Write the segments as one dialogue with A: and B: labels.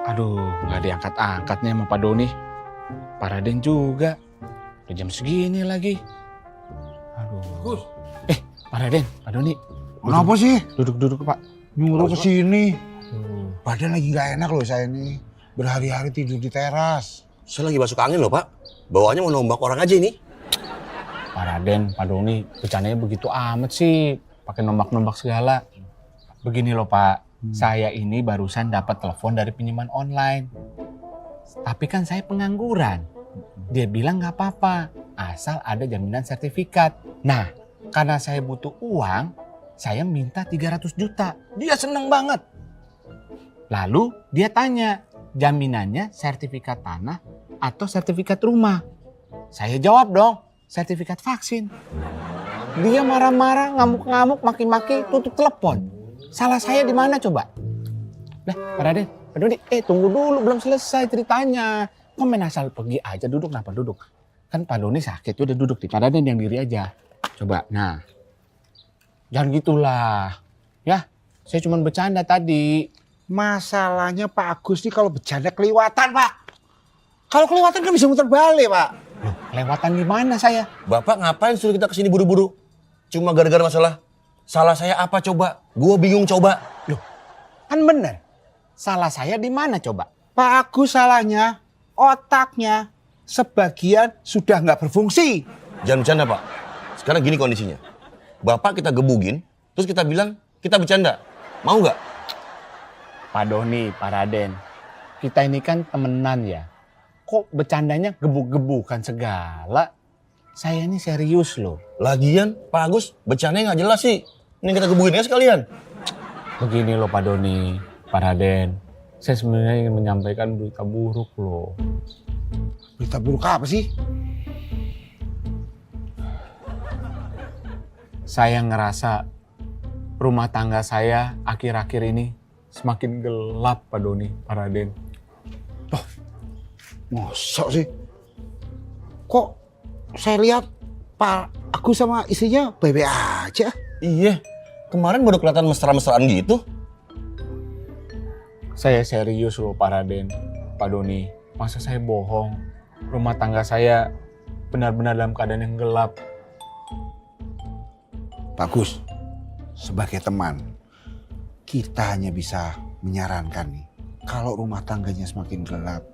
A: Aduh, nggak diangkat-angkat nih sama Pak Doni. Pak Raden juga. Udah jam segini lagi. Aduh.
B: Gus.
A: Pak Raden, Pak Doni.
B: Kenapa sih?
A: Duduk Pak.
B: Nyuruh ke sini.
A: Aduh.
B: Badan lagi nggak enak loh saya ini. Berhari-hari tidur di teras.
C: Saya lagi masuk angin loh, Pak. Bawaannya mau nombak orang aja ini.
A: Pak Raden, Pak Doni, bercandanya begitu amat sih. Pakai nombak-nombak segala. Begini loh Pak, saya ini barusan dapat telepon dari pinjaman online. Tapi kan saya pengangguran. Dia bilang nggak apa-apa, asal ada jaminan sertifikat. Nah, karena saya butuh uang, saya minta 300 juta. Dia seneng banget. Lalu dia tanya, jaminannya sertifikat tanah atau sertifikat rumah? Saya jawab dong, sertifikat vaksin. Dia marah-marah, ngamuk-ngamuk, maki-maki, tutup telepon. Salah saya di mana coba? Lah, Pak Raden, Pak Doni, tunggu dulu, belum selesai ceritanya. Kok main asal pergi aja, duduk, kenapa duduk? Kan Pak Doni sakit, udah duduk di Pak Raden yang diri aja. Coba, nah. Jangan gitulah. Ya, saya cuma bercanda tadi.
B: Masalahnya Pak Agus nih kalau bercanda kelewatan, Pak. Kalau kelewatan kan bisa muter balik, Pak.
A: Loh, kelewatan gimana saya?
C: Bapak ngapain suruh kita kesini buru-buru? Cuma gara-gara masalah. Salah saya apa coba? Gua bingung coba.
A: Loh, kan bener. Salah saya di mana coba?
B: Pak Agus salahnya, otaknya sebagian sudah nggak berfungsi.
C: Jangan bercanda, Pak. Sekarang gini kondisinya. Bapak kita gebugin, terus kita bilang kita bercanda. Mau nggak?
A: Pak Doni, Pak Raden, kita ini kan temenan ya. Kok bercandanya gebuk-gebukan segala? Saya ini serius loh.
C: Lagian, Pak Agus, bercandanya nggak jelas sih. Ini kita gebugin aja sekalian.
A: Begini loh Pak Doni, Pak Raden. Saya sebenarnya ingin menyampaikan berita buruk loh.
B: Berita buruk apa sih?
A: Saya ngerasa rumah tangga saya akhir-akhir ini semakin gelap Pak Doni, Pak Raden.
B: Masa sih? Kok saya lihat Pak Agus sama istrinya baik-baik aja.
C: Iya, kemarin baru kelihatan mesra-mesraan gitu.
A: Saya serius loh Pak Raden, Pak Doni. Masa saya bohong? Rumah tangga saya benar-benar dalam keadaan yang gelap.
B: Pak Agus, sebagai teman, kita hanya bisa menyarankan nih. Kalau rumah tangganya semakin gelap,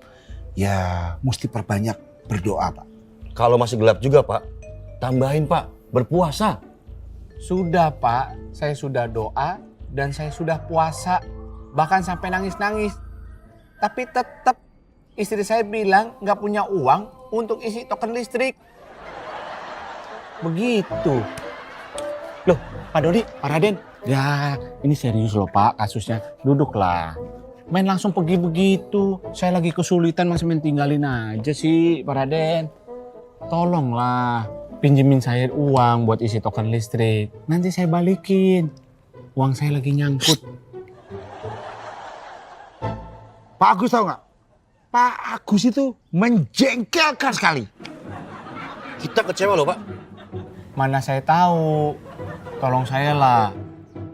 B: ya mesti perbanyak berdoa, Pak.
C: Kalau masih gelap juga, Pak, tambahin, Pak, berpuasa.
A: Sudah Pak, saya sudah doa dan saya sudah puasa. Bahkan sampai nangis-nangis. Tapi tetap istri saya bilang nggak punya uang untuk isi token listrik. Begitu. Loh, Pak Dodi, Pak Raden. Ya, ini serius loh Pak kasusnya. Duduklah. Main langsung pergi begitu. Saya lagi kesulitan masih main tinggalin aja sih Pak Raden. Tolonglah. Pinjemin saya uang buat isi token listrik. Nanti saya balikin. Uang saya lagi nyangkut.
B: Pak Agus tahu nggak? Pak Agus itu menjengkelkan sekali.
C: Kita kecewa loh, Pak.
A: Mana saya tahu. Tolong saya lah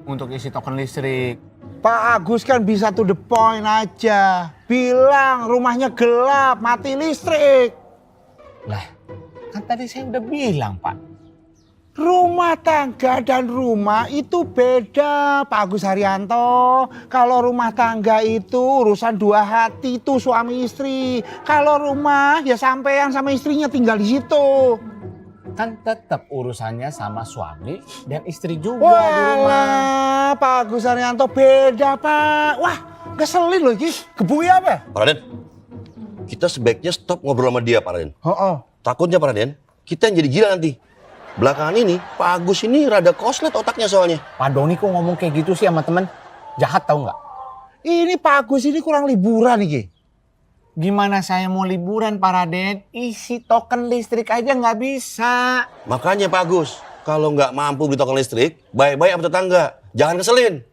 A: untuk isi token listrik.
B: Pak Agus kan bisa to the point aja. Bilang rumahnya gelap, mati listrik.
A: Lah, kan tadi saya udah bilang, Pak.
B: Rumah tangga dan rumah itu beda, Pak Agus Haryanto. Kalau rumah tangga itu urusan dua hati, itu suami istri. Kalau rumah ya sampean sama istrinya tinggal di situ.
A: Kan tetap urusannya sama suami dan istri juga di rumah.
B: Walah, Pak Agus Haryanto beda, Pak. Wah, ngeselin loh, Ki. Gebui apa?
C: Pak Raden, kita sebaiknya stop ngobrol sama dia, Pak Raden.
B: Oh.
C: Takutnya, Pak Raden, kita yang jadi gila nanti. Belakangan ini, Pak Agus ini rada koslet otaknya soalnya.
A: Pak Doni kok ngomong kayak gitu sih sama temen? Jahat tahu nggak?
B: Ini Pak Agus ini kurang liburan nih, Ki.
A: Gimana saya mau liburan, Pak Raden? Isi token listrik aja nggak bisa.
C: Makanya Pak Agus, kalau nggak mampu beli token listrik, baik-baik sama tetangga. Jangan keselin.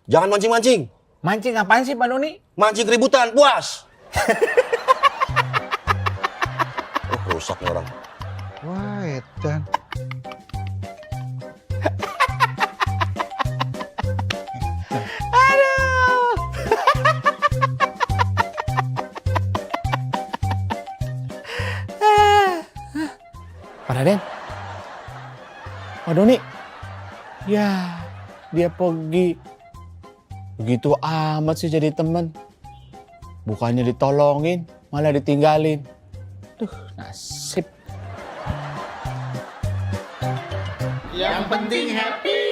C: Jangan mancing-mancing.
A: Mancing apaan sih, Pak Doni?
C: Mancing keributan, puas. Oh, rusak nih orang.
B: Wah, edan.
A: Pak Raden. Pak Doni. Ya, dia pergi. Begitu amat sih jadi teman. Bukannya ditolongin, malah ditinggalin. Duh, nasib.
B: Yang penting happy.